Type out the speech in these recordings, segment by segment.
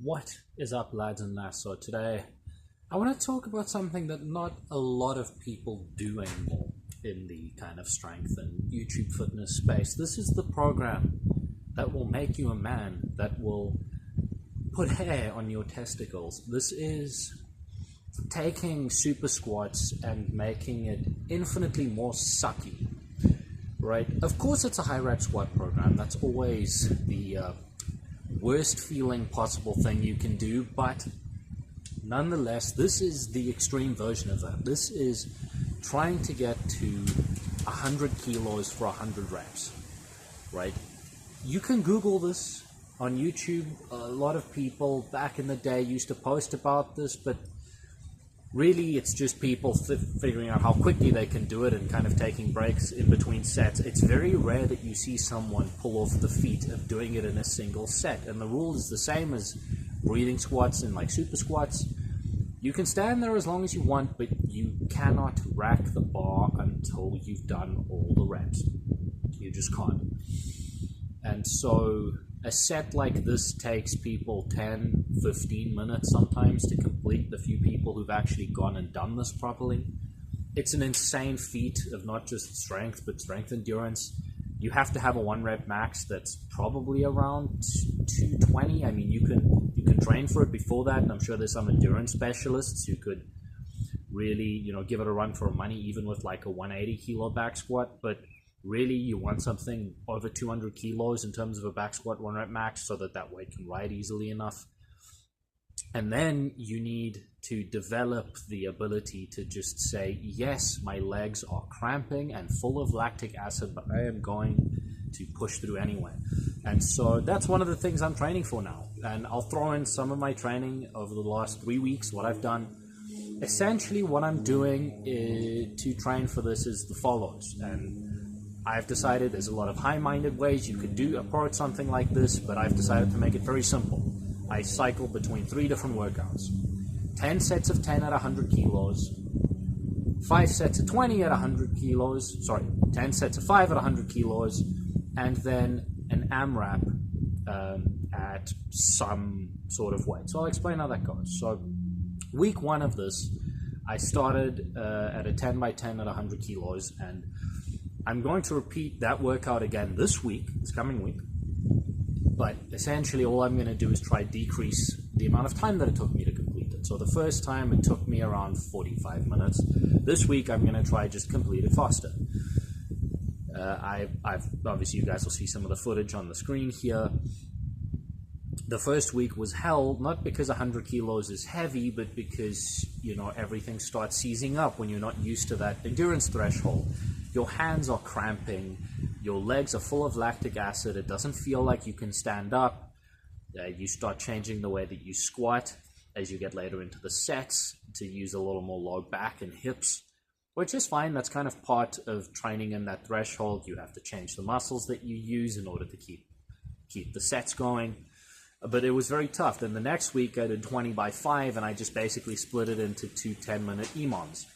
What is up, lads and lass? So today I want to talk about something that not a lot of people do anymore in the kind of strength and YouTube fitness space. This is the program that will make you a man, that will put hair on your testicles. This is taking super squats and making it infinitely more sucky, right? Of course, it's a high rep squat program. That's always the worst feeling possible thing you can do, but nonetheless, this is the extreme version of that. This is trying to get to 100 kilos for 100 reps, right? You can Google this on YouTube. A lot of people back in the day used to post about this, but really it's just people figuring out how quickly they can do it and kind of taking breaks in between sets. It's very rare that you see someone pull off the feat of doing it in a single set, and the rule is the same as breathing squats and like super squats. You can stand there as long as you want, but you cannot rack the bar until you've done all the reps. You just can't. And so a set like this takes people 10, 15 minutes sometimes to complete, the few people who've actually gone and done this properly. It's an insane feat of not just strength, but strength endurance. You have to have a 1 rep max that's probably around 220. I mean, you can train for it before that, and I'm sure there's some endurance specialists who could really, give it a run for money, even with like a 180 kilo back squat. But really, you want something over 200 kilos in terms of a back squat 1 rep max so that weight can ride easily enough. And then you need to develop the ability to just say, yes, my legs are cramping and full of lactic acid, but I am going to push through anyway. And so that's one of the things I'm training for now. And I'll throw in some of my training over the last 3 weeks, what I've done. Essentially, what I'm doing to train for this is the follows. And I've decided there's a lot of high-minded ways you could approach something like this, but I've decided to make it very simple. I cycle between 3 different workouts. 10 sets of 10 at 100 kilos, 5 sets of 20 at 100 kilos, 10 sets of 5 at 100 kilos, and then an AMRAP at some sort of weight. So I'll explain how that goes. So week 1 of this, I started at a 10 by 10 at 100 kilos, and I'm going to repeat that workout again this coming week. But essentially all I'm going to do is try decrease the amount of time that it took me to complete it. So the first time it took me around 45 minutes. This week I'm going to try just complete it faster. I've obviously, you guys will see some of the footage on the screen here. The first week was hell, not because 100 kilos is heavy, but because, everything starts seizing up when you're not used to that endurance threshold. Your hands are cramping, your legs are full of lactic acid, it doesn't feel like you can stand up. You start changing the way that you squat as you get later into the sets to use a little more low back and hips, which is fine. That's kind of part of training in that threshold. You have to change the muscles that you use in order to keep the sets going. But it was very tough. Then the next week I did 20 by 5, and I just basically split it into 2 10-minute EMOMs.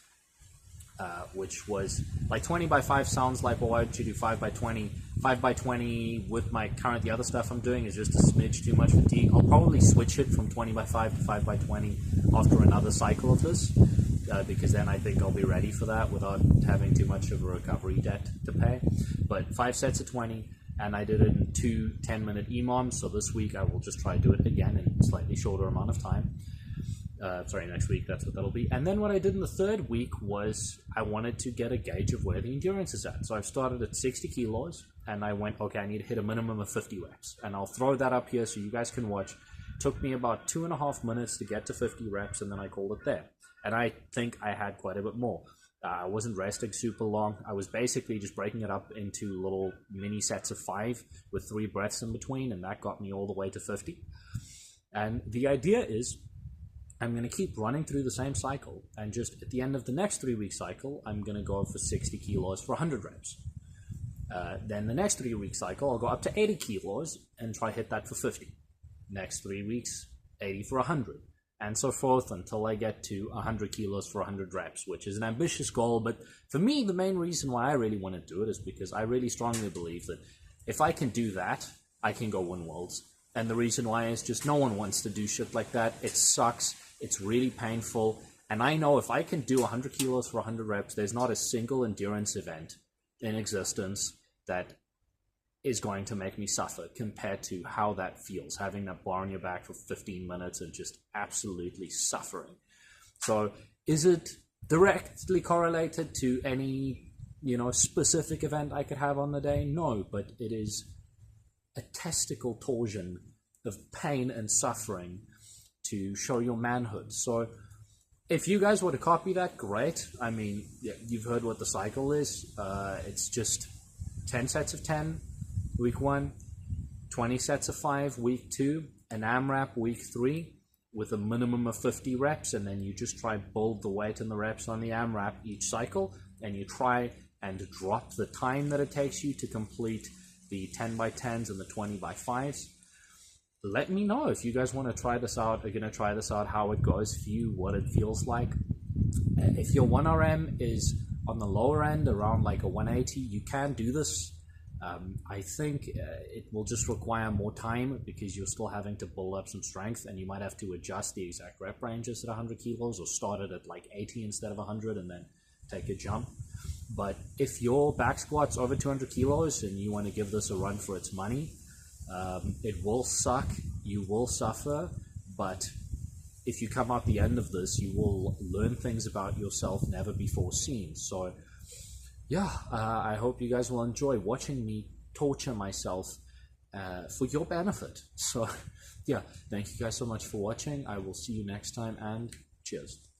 Which was like 20 by 5 sounds like, well, why don't you do 5 by 20? 5 by 20 with the other stuff I'm doing is just a smidge too much fatigue. I'll probably switch it from 20 by 5 to 5 by 20 after another cycle of this, because then I think I'll be ready for that without having too much of a recovery debt to pay. But 5 sets of 20, and I did it in 2 10-minute EMOMs. So this week I will just try to do it again in a slightly shorter amount of time. Next week, that's what that'll be. And then what I did in the third week was I wanted to get a gauge of where the endurance is at. So I've started at 60 kilos, and I went, okay, I need to hit a minimum of 50 reps. And I'll throw that up here so you guys can watch. It took me about 2.5 minutes to get to 50 reps, and then I called it there. And I think I had quite a bit more. I wasn't resting super long. I was basically just breaking it up into little mini sets of 5 with 3 breaths in between, and that got me all the way to 50. And the idea is, I'm going to keep running through the same cycle, and just at the end of the next 3-week cycle, I'm going to go for 60 kilos for 100 reps. Then the next 3-week cycle, I'll go up to 80 kilos and try hit that for 50. Next 3 weeks, 80 for 100, and so forth until I get to 100 kilos for 100 reps, which is an ambitious goal. But for me, the main reason why I really want to do it is because I really strongly believe that if I can do that, I can go win worlds. And the reason why is just no one wants to do shit like that. It sucks. It's really painful. And I know if I can do 100 kilos for 100 reps, there's not a single endurance event in existence that is going to make me suffer compared to how that feels, having that bar on your back for 15 minutes and just absolutely suffering. So is it directly correlated to any, specific event I could have on the day? No, but it is a testicle torsion of pain and suffering to show your manhood. So if you guys were to copy that, great. I mean, you've heard what the cycle is. It's just 10 sets of 10, week 1, 20 sets of 5, week 2, an AMRAP week 3 with a minimum of 50 reps, and then you just try build the weight and the reps on the AMRAP each cycle, and you try and drop the time that it takes you to complete the 10 by 10s and the 20 by 5s. Let me know if you guys want to try this out, are going to try this out, how it goes for you, what it feels like. If your 1RM is on the lower end, around like a 180, you can do this. I think it will just require more time because you're still having to build up some strength, and you might have to adjust the exact rep ranges at 100 kilos or start it at like 80 instead of 100 and then take a jump. But if your back squat's over 200 kilos and you want to give this a run for its money, it will suck, you will suffer, but if you come out the end of this, you will learn things about yourself never before seen. So yeah, I hope you guys will enjoy watching me torture myself for your benefit. So yeah, thank you guys so much for watching. I will see you next time, and cheers.